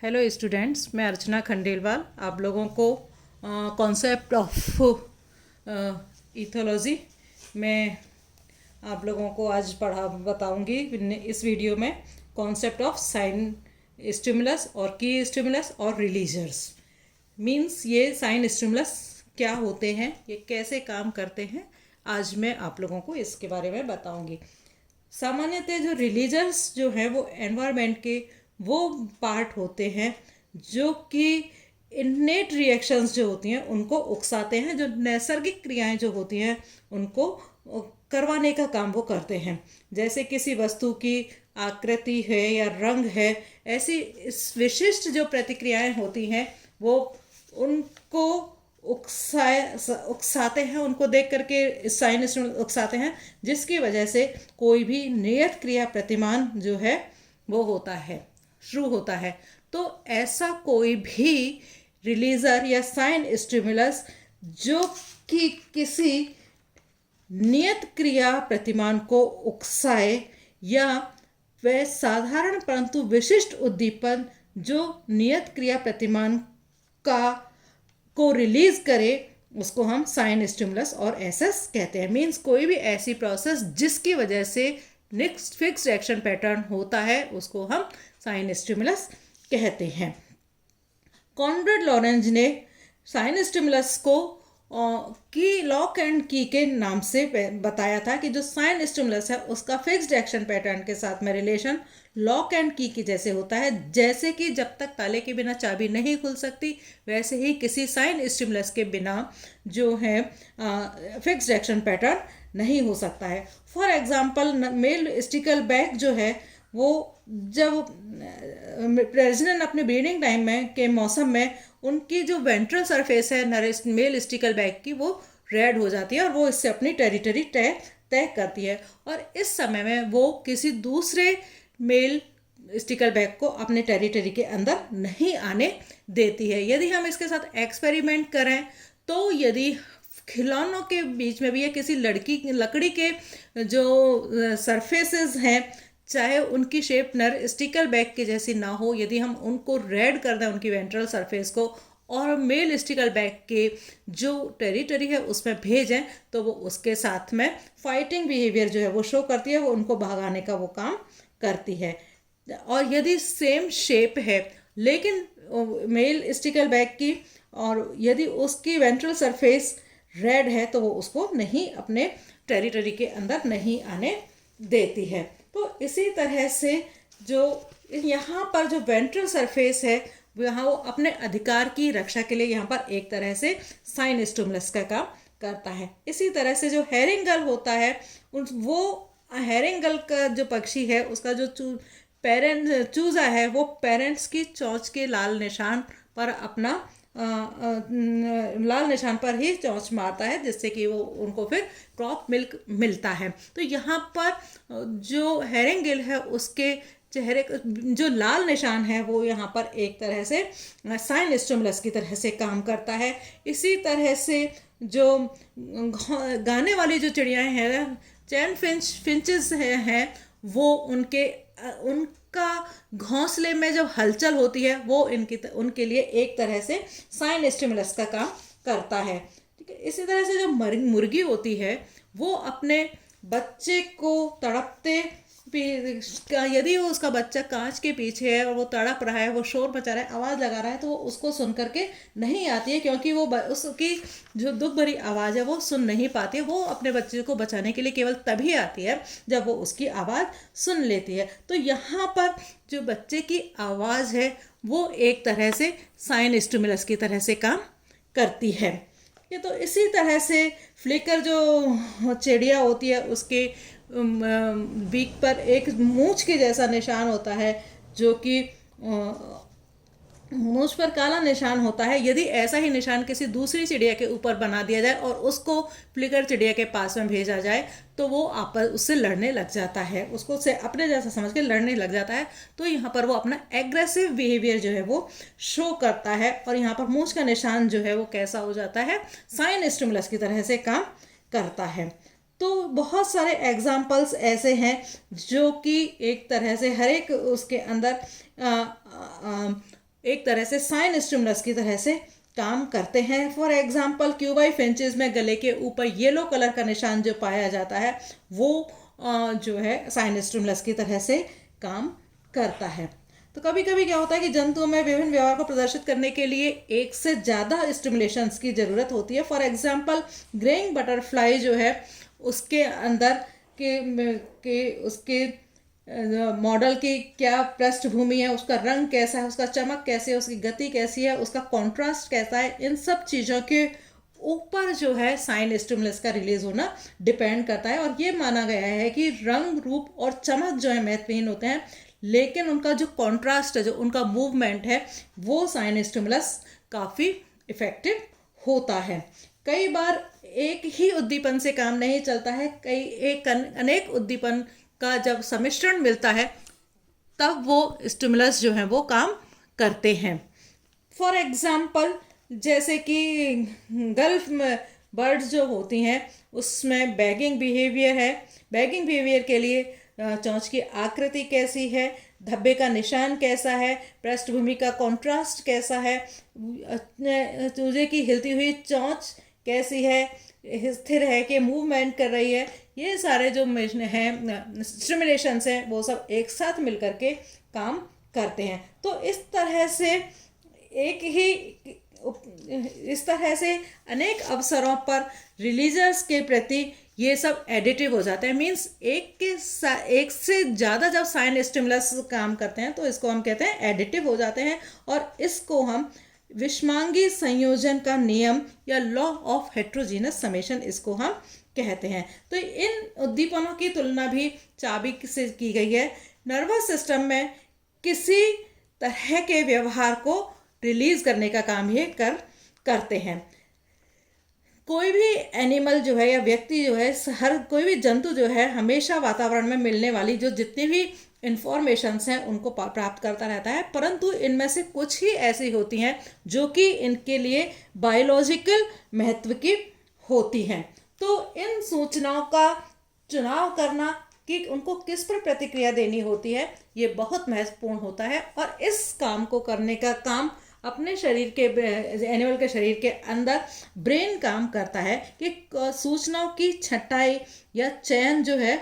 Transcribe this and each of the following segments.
Hello students, मैं अर्चना खंडेलवाल आप लोगों को कॉन्सेप्ट ऑफ इथोलॉजी में आप लोगों को आज बताऊंगी इस वीडियो में कॉन्सेप्ट ऑफ साइन स्टिमुलस और की स्टिमुलस और रिलीजर्स। मीन्स ये साइन स्टिमुलस क्या होते हैं, ये कैसे काम करते हैं, आज मैं आप लोगों को इसके बारे में बताऊंगी। सामान्यतः जो रिलीजर्स जो हैं वो एनवायरनमेंट के वो पार्ट होते हैं जो कि इन्नेट रिएक्शंस जो होती हैं उनको उकसाते हैं, जो नैसर्गिक क्रियाएं जो होती हैं उनको करवाने का काम वो करते हैं। जैसे किसी वस्तु की आकृति है या रंग है, ऐसी इस विशिष्ट जो प्रतिक्रियाएं होती हैं वो उनको उकसाते हैं, उनको देख करके साइन उकसाते हैं, जिसकी वजह से कोई भी नियत क्रिया प्रतिमान जो है वो होता है, शुरू होता है। तो ऐसा कोई भी रिलीजर या साइन स्टिमुलस जो कि किसी नियत क्रिया प्रतिमान को उकसाए या वह साधारण परंतु विशिष्ट उद्दीपन जो नियत क्रिया प्रतिमान को रिलीज करे उसको हम साइन स्टिमुलस और एसएस कहते हैं। मीन्स कोई भी ऐसी प्रोसेस जिसकी वजह से नेक्स्ट फिक्स्ड एक्शन पैटर्न होता है उसको हम साइन स्टिमुलस कहते हैं। कॉनरेड लॉरेंज ने साइन स्टिमुलस को की लॉक एंड की के नाम से बताया था कि जो साइन स्टिमुलस है उसका फिक्स्ड एक्शन पैटर्न के साथ में रिलेशन लॉक एंड की जैसे होता है। जैसे कि जब तक ताले के बिना चाबी नहीं खुल सकती, वैसे ही किसी साइन स्टिमुलस के बिना जो है फिक्स्ड एक्शन पैटर्न नहीं हो सकता है। फॉर एग्जाम्पल, मेल स्टिकल बैग जो है वो जब प्रेग्नेंट अपने ब्रीडिंग टाइम में के मौसम में उनकी जो वेंट्रल सरफेस है मेल स्टिकल बैग की वो रेड हो जाती है और वो इससे अपनी टेरिटरी तय करती है, और इस समय में वो किसी दूसरे मेल स्टिकल बैग को अपने टेरिटरी के अंदर नहीं आने देती है। यदि हम इसके साथ एक्सपेरिमेंट करें तो यदि खिलौनों के बीच में भी या किसी लकड़ी के जो सरफेसेस हैं, चाहे उनकी शेप नर स्टिकल बैग के जैसी ना हो, यदि हम उनको रेड कर दें उनकी वेंट्रल सरफेस को और मेल स्टिकल बैग के जो टेरिटरी है उसमें भेजें, तो वो उसके साथ में फाइटिंग बिहेवियर जो है वो शो करती है, वो उनको भगाने का वो काम करती है। और यदि सेम शेप है लेकिन मेल स्टिकल बैग की, और यदि उसकी वेंट्रल सरफेस रेड है तो वो उसको नहीं अपने टेरिटरी के अंदर नहीं आने देती है। तो इसी तरह से जो यहाँ पर जो वेंट्रल सरफेस है यहाँ वो अपने अधिकार की रक्षा के लिए यहाँ पर एक तरह से साइन स्टिमुलस का काम करता है। इसी तरह से जो हेरिंगल होता है वो हेरिंगल का जो पक्षी है उसका जो चूजा है वो पेरेंट्स की चोंच के लाल निशान पर अपना लाल निशान पर ही चोंच मारता है, जिससे कि वो उनको फिर क्रॉप मिल्क मिलता है। तो यहाँ पर जो हेरिंगल है उसके चेहरे जो लाल निशान है वो यहाँ पर एक तरह से साइन स्टिमुलस की तरह से काम करता है। इसी तरह से जो गाने वाली जो चिड़ियाएँ हैं, चैन फिंचेस हैं वो उनका घोंसले में जब हलचल होती है वो उनके लिए एक तरह से साइन स्टिमुलस का काम करता है। ठीक है। इसी तरह से जो मुर्गी होती है वो अपने बच्चे को तड़पते यदि वो उसका बच्चा कांच के पीछे है और वो तड़प रहा है, वो शोर मचा रहा है, आवाज़ लगा रहा है, तो वो उसको सुन करके नहीं आती है, क्योंकि वो उसकी जो दुख भरी आवाज़ है वो सुन नहीं पाती है। वो अपने बच्चे को बचाने के लिए केवल तभी आती है जब वो उसकी आवाज़ सुन लेती है। तो यहाँ पर जो बच्चे की आवाज़ है वो एक तरह से साइन स्टिमुलस की तरह से काम करती है। ये तो इसी तरह से फ्लिकर जो चिड़िया होती है उसके बीक पर एक मूंछ के जैसा निशान होता है, जो कि मूंछ पर काला निशान होता है। यदि ऐसा ही निशान किसी दूसरी चिड़िया के ऊपर बना दिया जाए और उसको फ्लिकर चिड़िया के पास में भेजा जाए तो वो आपस उससे लड़ने लग जाता है, उसको से अपने जैसा समझ के लड़ने लग जाता है। तो यहाँ पर वो अपना एग्रेसिव बिहेवियर जो है वो शो करता है, और यहाँ पर मूंछ का निशान जो है वो कैसा हो जाता है, साइन स्टिमुलस की तरह से काम करता है। तो बहुत सारे एग्जाम्पल्स ऐसे हैं जो कि एक तरह से हर एक उसके अंदर एक तरह से साइन स्टिमुलस की तरह से काम करते हैं। फॉर एग्जाम्पल क्यूबाई फिंचेस में गले के ऊपर येलो कलर का निशान जो पाया जाता है वो जो है साइन स्टिमुलस की तरह से काम करता है। तो कभी कभी क्या होता है कि जंतुओं में विभिन्न व्यवहार को प्रदर्शित करने के लिए एक से ज़्यादा स्टिमुलेशंस की ज़रूरत होती है। फॉर एग्जाम्पल ग्रेइंग बटरफ्लाई जो है उसके अंदर उसके मॉडल की क्या पृष्ठभूमि है, उसका रंग कैसा है, उसका चमक कैसी है, उसकी गति कैसी है, उसका कॉन्ट्रास्ट कैसा है, इन सब चीज़ों के ऊपर जो है साइन स्टिमुलस का रिलीज होना डिपेंड करता है। और ये माना गया है कि रंग, रूप और चमक जो है महत्वहीन होते हैं, लेकिन उनका जो कॉन्ट्रास्ट है, जो उनका मूवमेंट है, वो साइन स्टिमुलस काफ़ी इफेक्टिव होता है। कई बार एक ही उद्दीपन से काम नहीं चलता है, अनेक उद्दीपन का जब सम्मिश्रण मिलता है तब वो स्टिमुलस जो है वो काम करते हैं। फॉर एग्जाम्पल जैसे कि गल्फ बर्ड्स जो होती हैं उसमें बैगिंग बिहेवियर है। बैगिंग बिहेवियर के लिए चोंच की आकृति कैसी है, धब्बे का निशान कैसा है, पृष्ठभूमि का कॉन्ट्रास्ट कैसा है, चूजे की हिलती हुई चोंच कैसी है, स्थिर है कि मूवमेंट कर रही है, ये सारे जो हैं स्टिमुलेशंस हैं वो सब एक साथ मिलकर के काम करते हैं। तो इस तरह से अनेक अवसरों पर रिलीजर्स के प्रति ये सब एडिटिव हो जाते हैं। मीन्स एक से ज़्यादा जब साइन स्टिमुलस काम करते हैं तो इसको हम कहते हैं एडिटिव हो जाते हैं, और इसको हम विषमांगी संयोजन का नियम या लॉ ऑफ हेट्रोजीनस समेशन इसको हम कहते हैं। तो इन उद्दीपनों की तुलना भी चाबी से की गई है। नर्वस सिस्टम में किसी तरह के व्यवहार को रिलीज करने का काम ये करते हैं। कोई भी एनिमल जो है या व्यक्ति जो है, हर कोई भी जंतु जो है हमेशा वातावरण में मिलने वाली जो जितनी भी इंफॉर्मेशंस हैं उनको प्राप्त करता रहता है, परंतु इनमें से कुछ ही ऐसी होती हैं जो कि इनके लिए बायोलॉजिकल महत्व की होती हैं। तो इन सूचनाओं का चुनाव करना कि उनको किस पर प्रतिक्रिया देनी होती है ये बहुत महत्वपूर्ण होता है, और इस काम को करने का काम अपने शरीर के एनिमल के शरीर के अंदर ब्रेन काम करता है कि सूचनाओं की छटाई या चयन जो है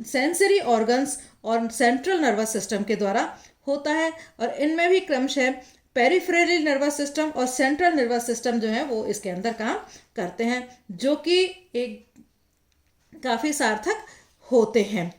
सेंसरी ऑर्गन्स और सेंट्रल नर्वस सिस्टम के द्वारा होता है, और इनमें भी क्रमशः पेरिफेरल नर्वस सिस्टम और सेंट्रल नर्वस सिस्टम जो है वो इसके अंदर काम करते हैं, जो कि एक काफ़ी सार्थक होते हैं।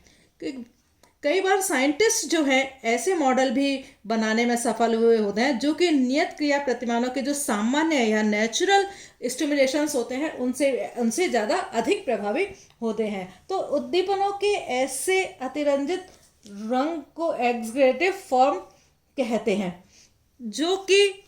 कई बार साइंटिस्ट जो है ऐसे मॉडल भी बनाने में सफल हुए होते हैं जो कि नियत क्रिया प्रतिमानों के जो सामान्य या नेचुरल स्टिमुलेशंस होते हैं उनसे ज़्यादा अधिक प्रभावी होते हैं। तो उद्दीपनों के ऐसे अतिरंजित रंग को एक्सग्रेटिव फॉर्म कहते हैं, जो कि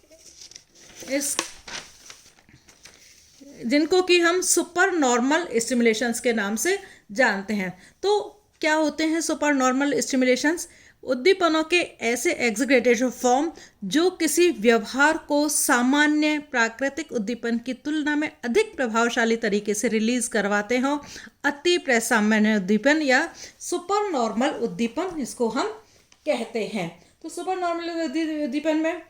जिनको कि हम सुपर नॉर्मल स्टिमुलेशंस के नाम से जानते हैं। तो क्या होते हैं सुपर नॉर्मल स्टिमुलेशंस? उद्दीपनों के ऐसे एग्जीक्यूटिव फॉर्म जो किसी व्यवहार को सामान्य प्राकृतिक उद्दीपन की तुलना में अधिक प्रभावशाली तरीके से रिलीज करवाते हों, अति प्रसामान्य उद्दीपन या सुपर नॉर्मल उद्दीपन इसको हम कहते हैं। तो सुपर नॉर्मल उद्दीपन में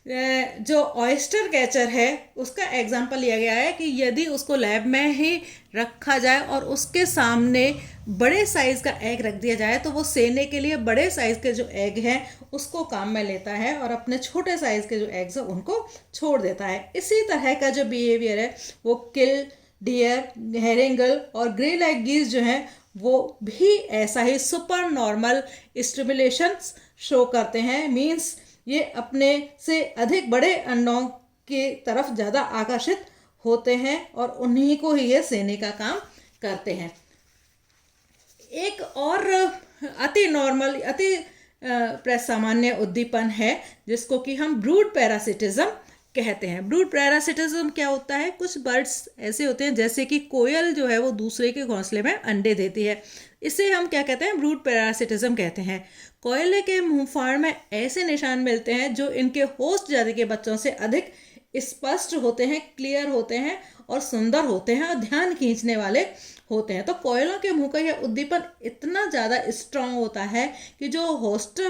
जो ऑयस्टर कैचर है उसका एग्जाम्पल लिया गया है कि यदि उसको लैब में ही रखा जाए और उसके सामने बड़े साइज़ का एग रख दिया जाए तो वो सेने के लिए बड़े साइज़ के जो एग हैं उसको काम में लेता है और अपने छोटे साइज़ के जो एग्स हैं उनको छोड़ देता है। इसी तरह का जो बिहेवियर है वो किल, डियर, हेरिंगल और ग्रे लाइक गीज जो हैं वो भी ऐसा ही सुपर नॉर्मल स्टिमुलेशंस शो करते हैं। मीन्स ये अपने से अधिक बड़े अंडों की तरफ ज़्यादा आकर्षित होते हैं और उन्हीं को ही ये सेने का काम करते हैं। एक और अति नॉर्मल, अति सामान्य उद्दीपन है जिसको कि हम ब्रूड पैरासिटिज्म कहते हैं। ब्रूड पैरासिटिज्म क्या होता है? कुछ बर्ड्स ऐसे होते हैं जैसे कि कोयल जो है वो दूसरे के घोंसले में अंडे देती है, इसे हम क्या कहते हैं? ब्रूड पैरासिटिज्म कहते हैं। कोयले के मुंहफाड़ में ऐसे निशान मिलते हैं जो इनके होस्ट जाति के बच्चों से अधिक स्पष्ट होते हैं, क्लियर होते हैं और सुंदर होते हैं और ध्यान खींचने वाले होते हैं। तो कोयलों के मुंह का यह उद्दीपन इतना ज़्यादा स्ट्रांग होता है कि जो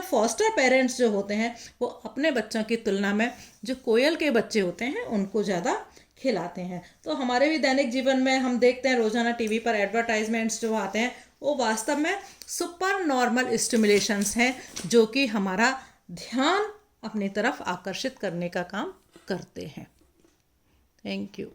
फॉस्टर पेरेंट्स जो होते हैं वो अपने बच्चों की तुलना में जो कोयल के बच्चे होते हैं उनको ज़्यादा खिलाते हैं। तो हमारे भी दैनिक जीवन में हम देखते हैं रोजाना टीवी पर एडवर्टाइजमेंट्स जो आते हैं वो वास्तव में सुपर नॉर्मल स्टिमुलेशंस हैं जो कि हमारा ध्यान अपनी तरफ आकर्षित करने का काम करते हैं। Thank you.